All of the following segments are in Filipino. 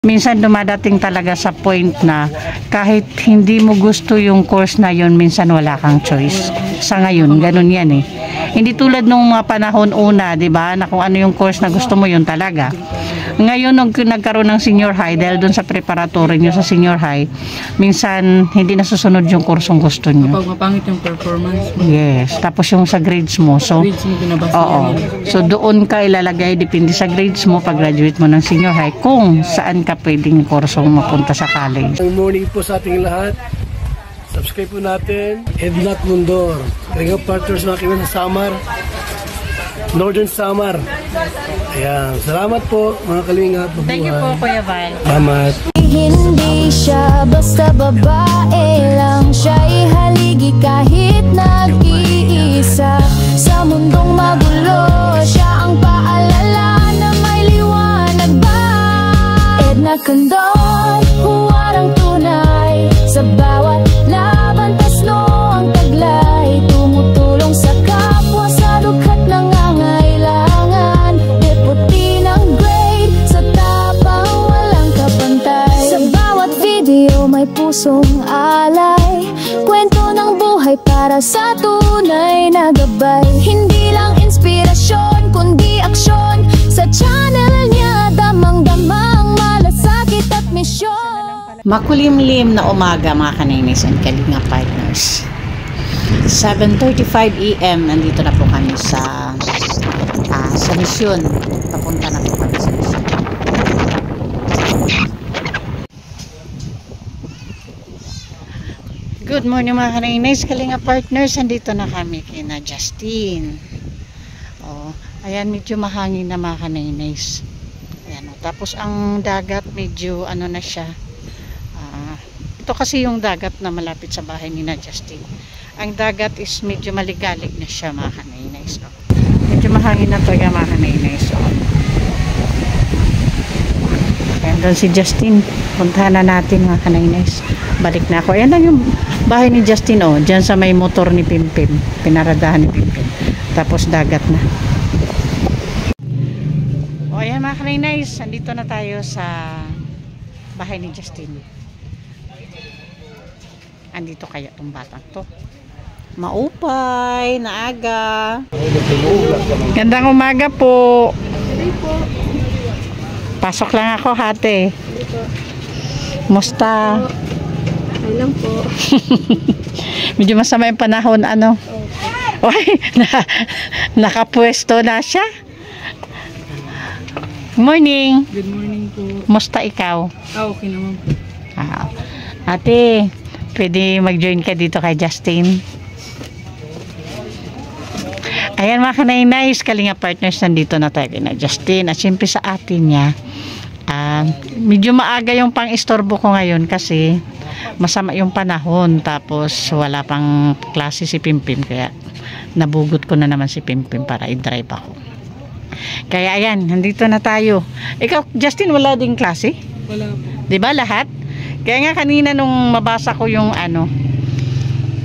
Minsan dumadating talaga sa point na kahit hindi mo gusto yung course na yun, minsan wala kang choice. Sa ngayon, ganun yan eh. Hindi tulad nung mga panahon una, di ba, na kung ano yung course na gusto mo, yun talaga. Ngayon, nung nagkaroon ng senior high, dahil dun sa preparatory nyo sa senior high, minsan hindi nasusunod yung kursong gusto nyo. Kapag mapangit yung performance mo. Yes, tapos yung sa grades mo. So, grades mo binabasa oo. So, doon ka ilalagay, depende sa grades mo, pag-graduate mo ng senior high, kung saan ka pwedeng kursong mapunta sa college. Good morning po sa ating lahat. Subscribe po natin. Ednat Mundor. Kalinga partners mga kaibigan sa Samar. Northern Samar. Ayan. Salamat po mga kalinga. Thank you po, Kuya Val. Salamat. Hindi siya basta babae lang, siya'y haligi kahit nag-iisa. Sa mundong magulo, siya ang paalala na may liwanag ba. Edna Condon, huwarang tunay, sa bawat laban tasno ang taglay. Tumutulong sa kapwa sa lukhat nangangailangan. Deputy ng grade, sa tapang walang kapantay. Sa bawat video may pusong alay, kwento ng buhay para sa tunay na gabay. Hindi lang inspirasyon, kundi aksyon. Sa channel niya damang-damang malasakit at misyon. Makulimlim na umaga mga kanaynis and kalinga partners. 7:35 AM nandito na po kami sa misyon. Papunta na po kami sa misyon. Good morning mga kanaynis, kalinga partners. Nandito na kami kina Justin. Oh, ayan, medyo mahangin na mga kanaynis. Ayan, tapos ang dagat medyo ano na siya. Ito kasi yung dagat na malapit sa bahay ni na Justin. Ang dagat is medyo maligalig na siya mga kanaynays. So, medyo mahangin na talaga mga kanaynays. So, ayan doon si Justin. Puntahan na natin mga kanaynays. Balik na ako. Ayan lang yung bahay ni Justin. Oh, dyan sa may motor ni Pimpin. Pinaradahan ni Pimpin. Tapos dagat na. O ayan mga kanaynays. Andito na tayo sa bahay ni Justin. Andito kaya itong batang to. Maupay, naaga. Gandang umaga po. Pasok lang ako, hate. Musta? Ay lang po. Medyo masama yung panahon, ano? Oy, nakapwesto na siya. Morning. Good morning po. Musta ikaw? Okay naman po. Ate, pwede mag-join ka dito kay Justin. Ayan mga kanaynays, kalinga partners, nandito na tayo na Justin. At syempre sa atin niya, medyo maaga yung pang-istorbo ko ngayon kasi masama yung panahon. Tapos wala pang klase si Pimpim, kaya nabugot ko na naman si Pimpim para i-drive ako. Kaya ayan, nandito na tayo. Ikaw, Justin, wala ding klase? Wala po. Diba lahat? Kaya nga kanina nung mabasa ko yung ano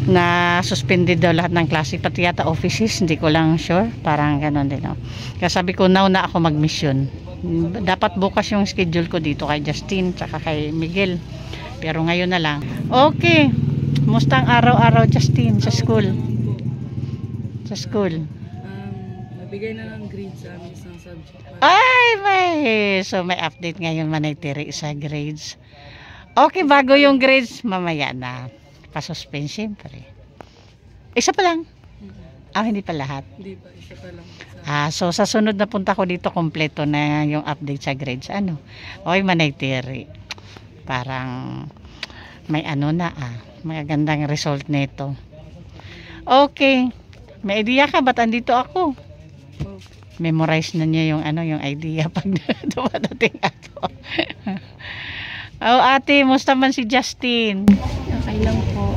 na suspended daw lahat ng klase, pati yata offices, hindi ko lang sure, parang gano'n din. No? Kaya sabi ko, now na ako mag-mission. Dapat bukas yung schedule ko dito kay Justin tsaka kay Miguel, pero ngayon na lang. Okay, mustang araw-araw Justin sa school? Sa school? Nabigay na lang grades sa amin isang subject. Ay, so may update ngayon manaytiri sa grades. Okay, bago yung grades, mamaya na. Pa-suspend, siyempre. Isa pa lang? Hindi pa lahat? Hindi pa, isa pa lang. So sa sunod na punta ko dito, kompleto na yung update sa grades. Ano? Okay, manaytiri. Parang may ano na, may gandang result nito. Okay. May idea ka? Ba't andito ako? Memorize na niya yung ano, yung idea pag dumadating ako. Oh, ate, musta man si Justin? Okay lang po.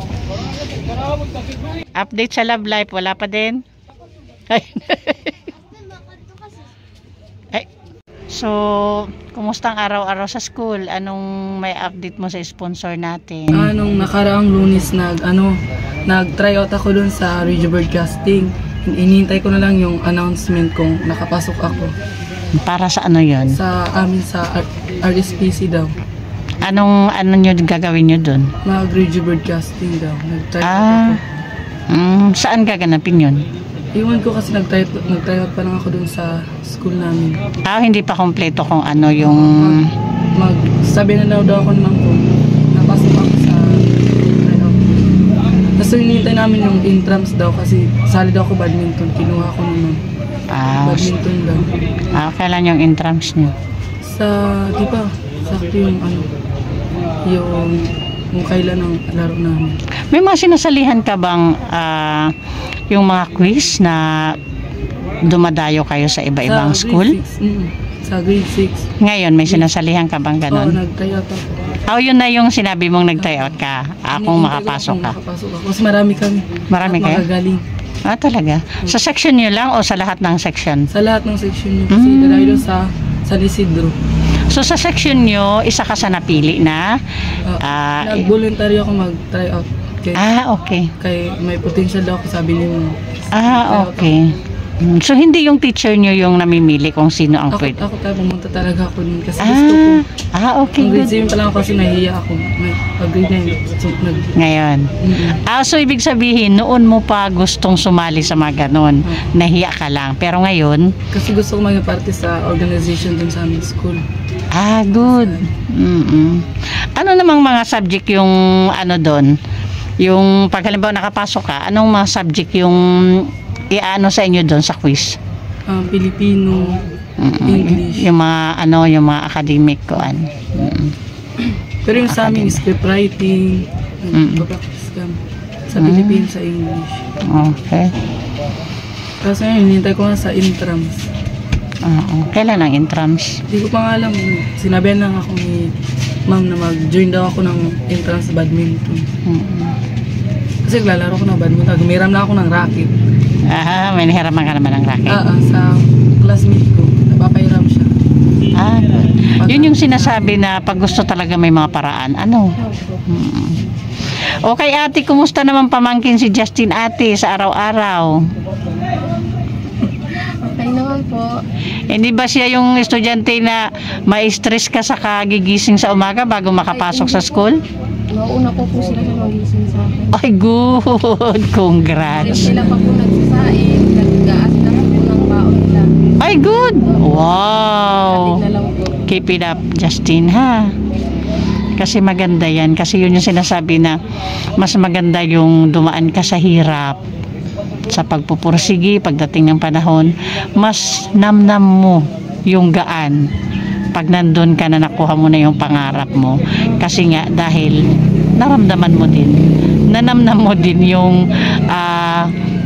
Update sa love life, wala pa din? Ay. Ay. So, kumusta ang araw-araw sa school? Anong may update mo sa sponsor natin? Nung nakaraang Lunes nag-try out ako dun sa radio broadcasting. Inihintay ko na lang yung announcement kung nakapasok ako. Para sa ano yun? Sa amin sa RSPC daw. Ano nyo gagawin nyo dun? Mga radio broadcasting daw. Nag-try Ah, ako. saan gaganapin yun? Iwan ko kasi nag-try out pa lang ako dun sa school namin. Hindi pa kompleto kung ano yung... Sabi na daw ako naman ko, napasok ako sa tryout. Tapos hinihintay namin yung intrams daw kasi sali daw ako badminton. Kinuha ko naman. Badminton daw. Kailan yung intrams nyo? Sa, di ba, sakto yung ano, yung kailan ang laro namin. May mga sinasalihan ka bang yung mga quiz na dumadayo kayo sa iba-ibang Sa school? grade 6, sa grade 6. Ngayon, may sinasalihan ka bang Oo, ganon? nag-try out ako. Yun na yung sinabi mong nag-try out ka. Kung Hinihintay ko makapasok kung ka. makapasok ako. Kasi marami kami. Marami At kayo? magagaling. Talaga? Sa section nyo lang o sa lahat ng section? Sa lahat ng section nyo. Kasi dahil sa San Isidro. So sa section nyo, isa ka sa napili na? Nag-voluntary ako mag-try out. Okay. Kay may potential daw ako, sabi niyo. Okay. So hindi yung teacher nyo yung namimili kung sino ang pwede? Ako tayo, pumunta talaga ako din. Kasi gusto ko. Okay, Ang grade good. 7 pa lang ako kasi nahihiya ako. Pag-grade 9. So, Ngayon. So ibig sabihin, noon mo pa gustong sumali sa mga ganon. Nahiya ka lang. Pero ngayon? Kasi gusto ko maging parte sa organization dun sa aming school. Good. Ano namang mga subject yung ano doon? Yung pag halimbawa nakapasok ka, anong mga subject yung iaano sa inyo doon sa quiz? Filipino, English. Yung mga yung mga academic ko Pero yung sa amin, script writing, nagpa-practice kami. Sa Filipino, sa English. Okay. Kasi ngayon, hinintay ko nga sa intrams. Kailan ang intrams? Hindi ko pa nga alam. Sinabihan lang ako ni ma'am na mag-join daw ako ng entrance sa badminton. Kasi naglalaro ko ng badminton. Gumiram lang ako ng racket. May nahiraman ka naman ng racket? Sa classmate ko. Napapairam siya. Yun yung sinasabi na pag gusto talaga may mga paraan. Okay ate, kumusta naman pamangkin si Justin ate sa araw-araw? Okay naman po. Hindi ba siya yung estudyante na ma-stress ka sa kagigising sa umaga bago makapasok sa school? Mauna po sila sa magising sa akin. Good! Congrats! Sila pa po nagsasain, nag-gaas na po ng baon nila. Good! Wow! Atin na lang po. Keep it up, Justin, ha? Kasi maganda yan. Kasi yun yung sinasabi na mas maganda yung dumaan ka sa hirap. Sa pagpupursigi, pagdating ng panahon, mas namnam mo yung gaan pag nandun ka na nakuha mo na yung pangarap mo. Kasi nga, dahil naramdaman mo din, nanamnam mo din yung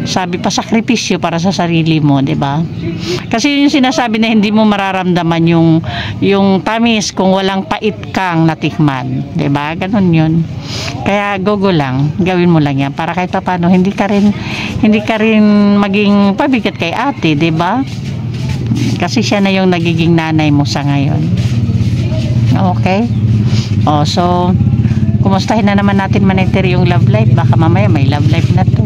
sabi pa, sakripisyo para sa sarili mo, di ba? Kasi yung sinasabi na hindi mo mararamdaman yung tamis kung walang pait kang natikman, di ba? Ganun yun. Kaya go lang, gawin mo lang yan para kahit paano hindi ka rin maging pabigat kay ate, di ba? Kasi siya na yung nagiging nanay mo sa ngayon. Okay? So kumustahin na naman natin Manayter yung love life, baka mamaya may love life na to.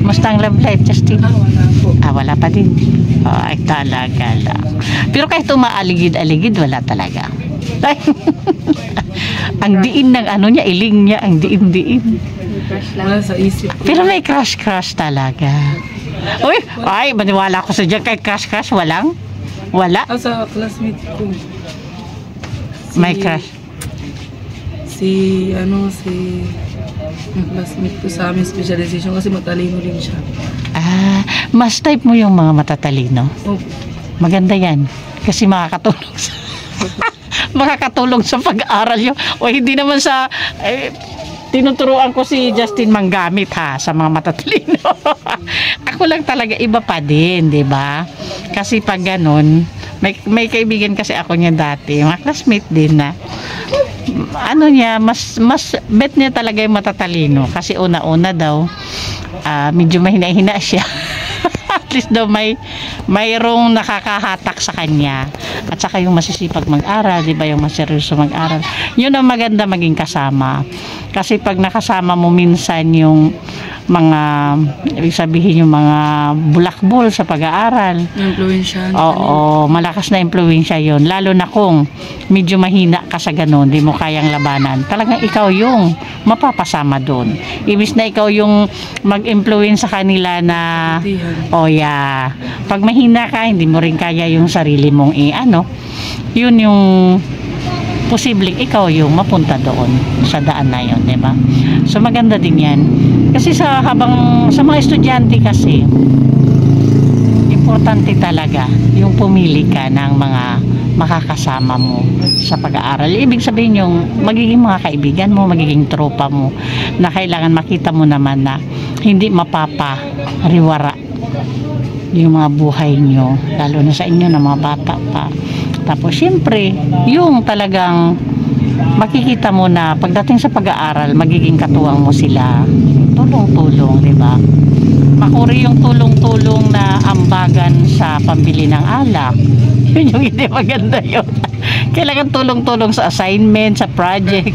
Kumusta ang love life, Justin? Wala po. Wala pa din. Ay, talaga lang. Pero kahit umaaligid-aligid, wala talaga. Ang diin ng niya, iling niya, ang diin-diin. Wala sa isip ko. Pero may crush talaga. Uy, maniwala ko sa dyan kay crush, walang? Wala? Sa classmate ko. May crush. Yung classmate ko sa amin specialization kasi matalino rin siya. Mas type mo yung mga matatalino. Maganda yan. Kasi makakatulong sa pag-aaral nyo. O hindi naman sa tinuturuan ko si Justin manggamit sa mga matatalino. Ako lang talaga iba pa din, di ba? Kasi pag ganun, may kaibigan kasi ako niya dati, mga classmate din na mas bet niya talaga yung matatalino kasi una-una daw medyo mahina-hina siya. At least daw mayroong nakakahatak sa kanya at saka yung masisipag mag-aral, di ba, yung maseryoso mag-aral. Yun ang maganda maging kasama kasi pag nakasama mo minsan yung mga ibig sabihin yung mga bulakbol sa pag-aaral. Influensya. Oo, malakas na impluwensya yon, lalo na kung medyo mahina ka sa ganun, di mo kayang labanan. Talagang ikaw yung mapapasama doon. Ibig na ikaw yung mag-influence sa kanila na yeah. Pag mahina ka, hindi mo rin kaya yung sarili mong yun yung posibleng ikaw yung mapunta doon sa daan na yun, di ba? So maganda din yan. Kasi sa mga estudyante kasi, importante talaga yung pumili ka ng mga makakasama mo sa pag-aaral. Ibig sabihin yung magiging mga kaibigan mo, magiging tropa mo, na kailangan makita mo naman na hindi mapapariwara yung mga buhay nyo, lalo na sa inyo na mga bata pa. Tapos syempre, yung talagang makikita mo na pagdating sa pag-aaral, magiging katuwang mo sila. Tulong-tulong, di ba? Makuri yung tulong-tulong na ambagan sa pambili ng alak. Yun yung hindi maganda yun. Kailangan tulong-tulong sa assignment, sa project.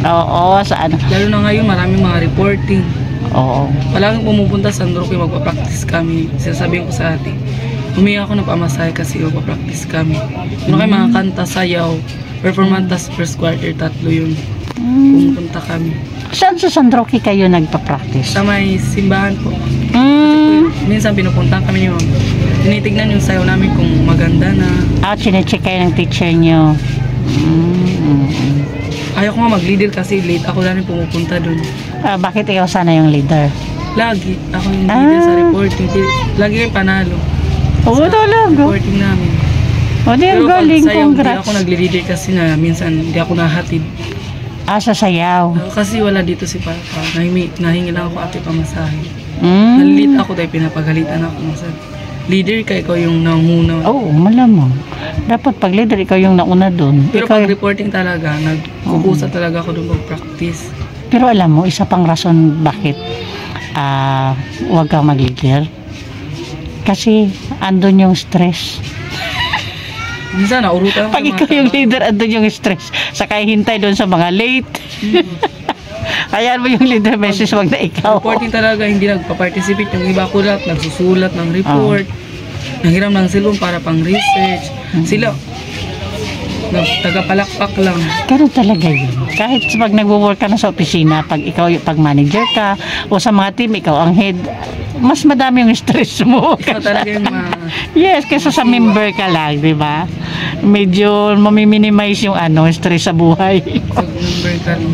Oo, sa ano. Lalo na ngayon, maraming mga reporting. Oo. Palaging pumupunta sa San Roque, magpa-practice kami. Sinasabihin ko sa ate, humingi ako ng pamasahe kasi magpa-practice kami. Yun kayo mga kanta, sayaw, performance first quarter, 3 yun. Pumupunta kami. Saan sa San Roque kayo nagpa-practice? Sa may simbahan po. Minsan pinupuntahan kami yun. Tinitignan yung sayaw namin kung maganda na. Chinecheck kayo ng teacher nyo. Ayaw ko nga mag-leader kasi late ako na rin pumupunta dun. Bakit ikaw sana yung leader? Lagi. Ako yung leader sa reporting. Lagi kayong panalo. Oo, talaga. Reporting namin. O, di ang Pero pag galing. sayaw, hindi Congrats. ako nag-leader kasi na minsan hindi ako nahatid. Sa sayaw. Kasi wala dito si Papa. Nahingi lang ako ate pamasahe. Nalit ako dahil pinapagalitan ako. Leader ka, ikaw yung nanguna. Oo, malamang. Dapat pag leader, ikaw yung nauna doon. Pero pag reporting talaga, nagkukusa talaga ako doon mag-practice. Pero alam mo, isa pang rason bakit huwag kang mag-leader. Kasi andun yung stress. Minsan, naurutan ako. Pag ikaw yung leader, andun yung stress. Saka hintay doon sa mga late. Hayaan mo yung leader message, wag na ikaw. Reporting talaga, hindi nagpa-participate. Yung iba kulat, nagsusulat ng report. Nanghiram ng cellphone para pang research. Sila, tagapalakpak lang. Pero talaga yun. Kahit pag nagwo-work ka na sa opisina, pag ikaw pag manager ka, o sa mga team, ikaw ang head, mas madami yung stress mo. Ikaw talaga yung Yes, kaysa sa member ka lang, di ba? Medyo mamiminimize yung stress sa buhay. member ka lang.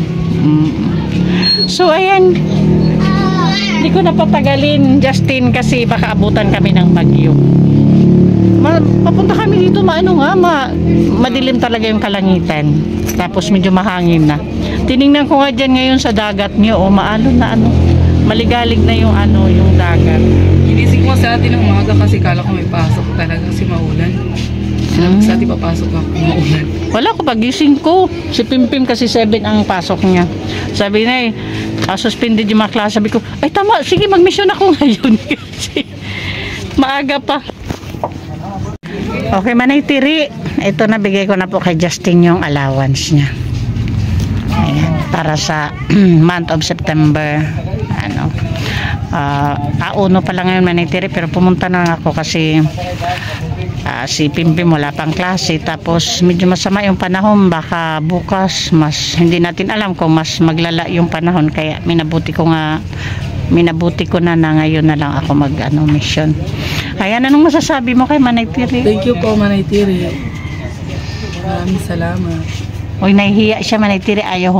So, ayan. Hindi ko napatagalin, Justin, kasi baka abutan kami ng bagyo. Papunta kami dito, madilim talaga yung kalangitan. Tapos medyo mahangin na. Tiningnan ko nga dyan ngayon sa dagat nyo, maalon na maligalig na yung yung dagat. Ginising ko sa atin ng umaga kasi kala ko may pasok talaga kasi maulan. Sa atin papasok ako maulan. Wala ko, pagising ko. Si Pimpim kasi 7 ang pasok niya. Sabi na suspended yung mga klase. Sabi ko, ay tama, sige mag-mission ako ngayon. Kasi maaga pa. Okay, Manay Tiri. Ito na, bigay ko na po kay Justin yung allowance niya. Ayan, para sa month of September. Uno pa lang ngayon, Manay Tiri, pero pumunta na ako kasi si Pimpim wala pang klase. Tapos medyo masama yung panahon, baka bukas hindi natin alam kung mas maglala yung panahon, kaya minabuti ko na ngayon na lang ako mission. Ayan, anong masasabi mo kay Manay Tiri? Thank you po, Manay Tiri. Maraming salamat. Uy, nahihiya siya, Manay Tiri. Ayaw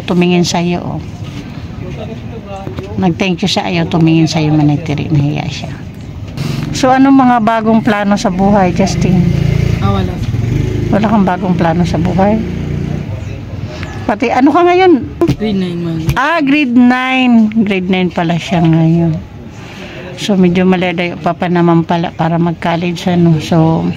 tumingin sa'yo. Nag-thank you siya, ayaw tumingin sa'yo, Manay Tiri. Nahihiya siya. So, anong mga bagong plano sa buhay, Justin? Wala. Wala kang bagong plano sa buhay? Pati, ano ka ngayon? Grade 9, man. Grade 9. Grade 9 pala siya ngayon. So, medyo malalayo pa naman pala para mag-college, So,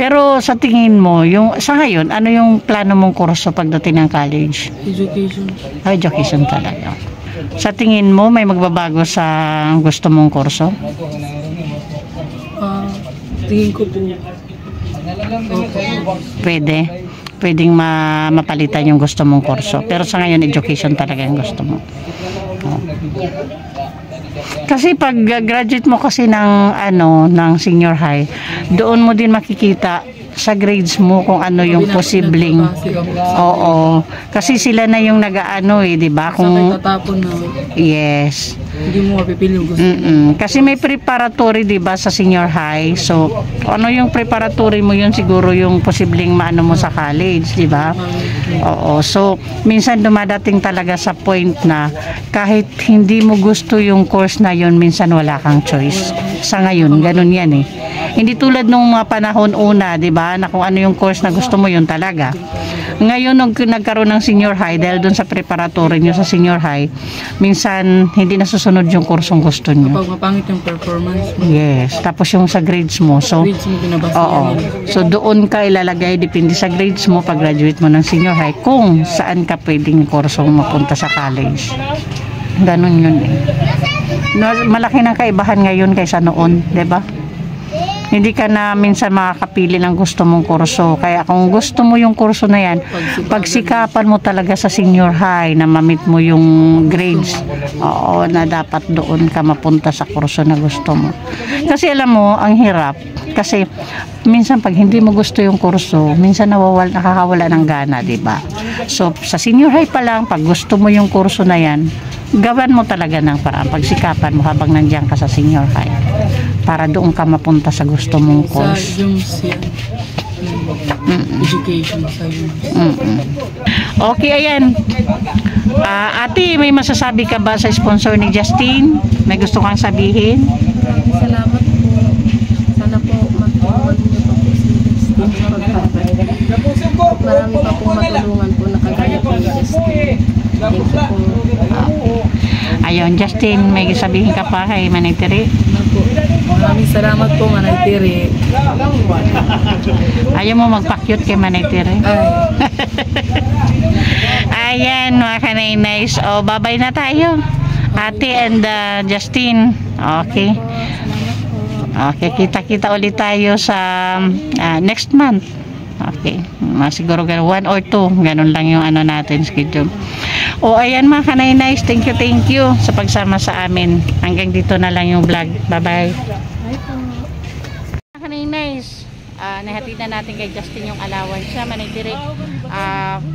pero sa tingin mo, sa ngayon, ano yung plano mong kurso pagdating ng college? Education. Education talaga. Sa tingin mo, may magbabago sa gusto mong kurso? Tingin ko po. Pwede. Pwedeng mapalitan yung gusto mong kurso. Pero sa ngayon, education talaga yung gusto mo. Kasi pag graduate mo kasi ng ng senior high, doon mo din makikita sa grades mo kung ano yung posibleng. Oo. Kasi sila na yung nag-aano 'di ba? Kung tatapon na. Yes. Hindi mo mapipili yung gusto. Kasi may preparatory 'di ba sa senior high. So, ano yung preparatory mo yun siguro yung posibleng maano mo sa college, 'di ba? Oo. So, minsan dumadating talaga sa point na kahit hindi mo gusto yung course na yun, minsan wala kang choice. Sa ngayon, ganun yan eh. Hindi tulad nung mga panahon una, 'di ba, na kung ano yung course na gusto mo yun talaga. Ngayon nung nagkaroon ng senior high dahil doon sa preparatory nyo sa senior high, minsan hindi nasusunod yung kursong gusto nyo. Kapag mapangit yung performance mo. Yes, tapos yung sa grades mo. So, Grades mo binabasa oo. So doon ka ilalagay depende sa grades mo pag graduate mo ng senior high kung saan ka pwedeng kursong mapunta sa college. Ganun yun eh. Malaki ng kaibahan ngayon kaysa noon, 'di ba? Hindi ka na minsan makakapili ng gusto mong kurso. Kaya kung gusto mo yung kurso na yan, pagsikapan mo talaga sa senior high na mamit mo yung grades. Oo, na dapat doon ka mapunta sa kurso na gusto mo. Kasi alam mo, ang hirap. Kasi minsan pag hindi mo gusto yung kurso, minsan nakakawala ng gana, diba? So, sa senior high pa lang, pag gusto mo yung kurso na yan, gawan mo talaga ng paraan. Pagsikapan mo habang nandiyan ka sa senior high. Para doon ka mapunta sa gusto mong course. Sa yung education sa yung. Okay, ayan. Ate, may masasabi ka ba sa sponsor ni Justin? May gusto kang sabihin? Salamat po. Sana po matulungan niyo pa po si Justin. Marami pa po matulungan po na kagaya po ni Justin. Thank you po. Ayun, Justin, may sabihin ka pa kay Manay Tiri? Maraming salamat po, Manay Tiri. Ayaw mo magpa-cute kay Manay Tiri? Ayan, mga kanay-nice. O, bye-bye na tayo. Ate and Justin. Okay. Okay, kita-kita ulit tayo sa next month. Okay. Siguro 1 or 2. Ganun lang yung ano natin schedule. O, ayan mga kanay-nice. Thank you sa pagsama sa amin. Hanggang dito na lang yung vlog. Bye-bye. Mga kanay-nice. Nahatid na natin kay Justin yung allowance siya. Manitiri.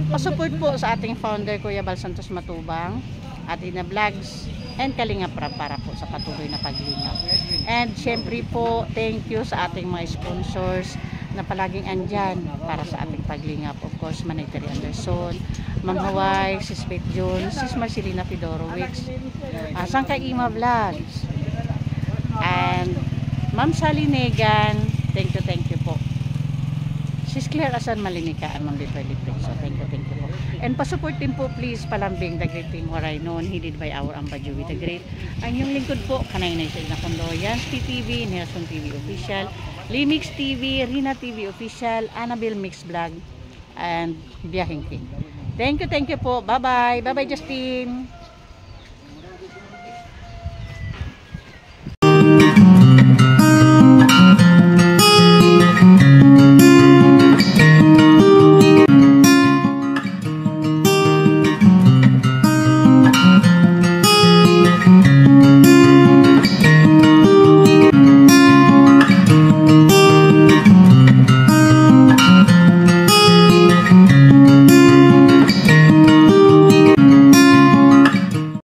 Pasupport po sa ating founder, Kuya Bal Santos Matubang. Atina Vlogs. And Kalinga Prab para po sa patuloy na paglingap. And syempre po, thank you sa ating mga sponsors na palaging andyan para sa ating paglingap. Of course, Manay Tiri Anderson, Ma'am Hawaii, Sis Beth Jones, Sis Marcelina Fedorowicz, Sangkay Ima Vlogs, and Ma'am Sally Negan, thank you po. Sis Claire Asan Malinika and Ma'am Literally so thank you po. And pasupport din po please Palambing The Great Team Waray noon, headed by our Ambadjuwi The Great. Ang yung lingkod po, kanay na isa na Kondoyan, PTV, Nelson TV Official, Limix TV, Rina TV Official, Annabelle Mix Vlog, and Biyahing King. Thank you po. Bye-bye. Bye-bye, Justin.